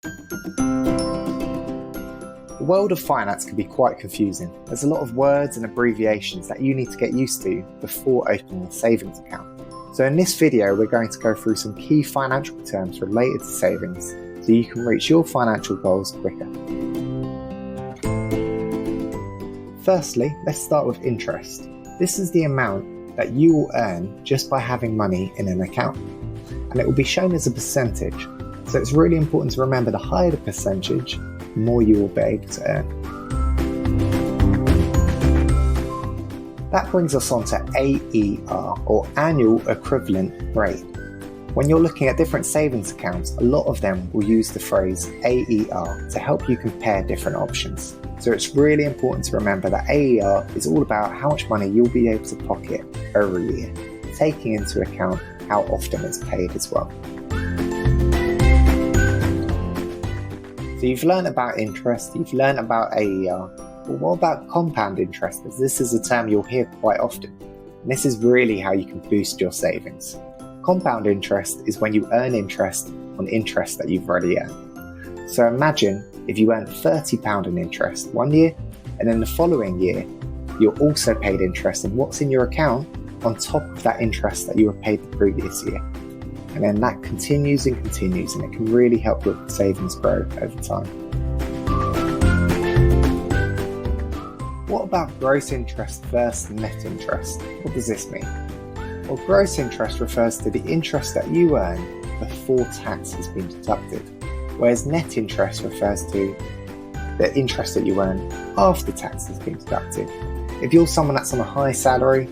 The world of finance can be quite confusing. There's a lot of words and abbreviations that you need to get used to before opening a savings account. So in this video, we're going to go through some key financial terms related to savings so you can reach your financial goals quicker. Firstly, let's start with interest. This is the amount that you will earn just by having money in an account, and it will be shown as a percentage. So it's really important to remember the higher the percentage, the more you will be able to earn. That brings us on to AER, or annual equivalent rate. When you're looking at different savings accounts, a lot of them will use the phrase AER to help you compare different options. So it's really important to remember that AER is all about how much money you'll be able to pocket every year, taking into account how often it's paid as well. So you've learned about interest, you've learned about AER, but what about compound interest, as this is a term you'll hear quite often. And this is really how you can boost your savings. Compound interest is when you earn interest on interest that you've already earned. So imagine if you earn £30 in interest one year, and then the following year, you're also paid interest on what's in your account on top of that interest that you were paid the previous year. And then that continues and continues, and it can really help your savings grow over time. What about gross interest versus net interest? What does this mean? Well, gross interest refers to the interest that you earn before tax has been deducted, whereas net interest refers to the interest that you earn after tax has been deducted. If you're someone that's on a high salary,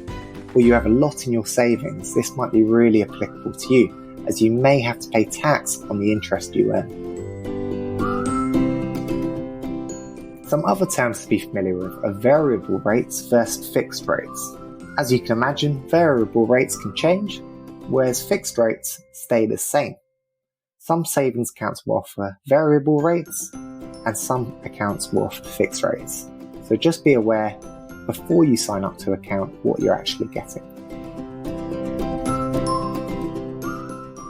or you have a lot in your savings, this might be really applicable to you, as you may have to pay tax on the interest you earn. Some other terms to be familiar with are variable rates versus fixed rates. As you can imagine, variable rates can change, whereas fixed rates stay the same. Some savings accounts will offer variable rates, and some accounts will offer fixed rates. So just be aware before you sign up to an account what you're actually getting.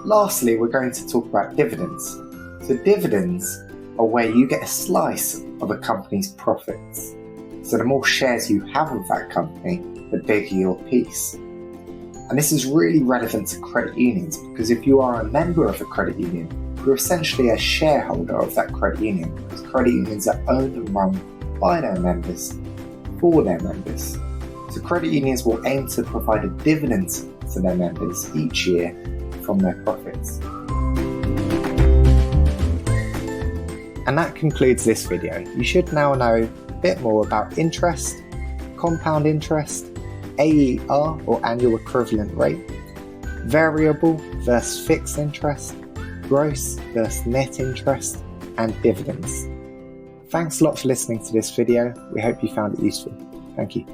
Lastly, we're going to talk about dividends. So dividends are where you get a slice of a company's profits. So the more shares you have of that company, the bigger your piece. And this is really relevant to credit unions, because if you are a member of a credit union, you're essentially a shareholder of that credit union, because credit unions are owned and run by their members, for their members. So credit unions will aim to provide a dividend to their members each year from their profits. And that concludes this video. You should now know a bit more about interest, compound interest, AER or annual equivalent rate, variable versus fixed interest, gross versus net interest, and dividends. Thanks a lot for listening to this video. We hope you found it useful. Thank you.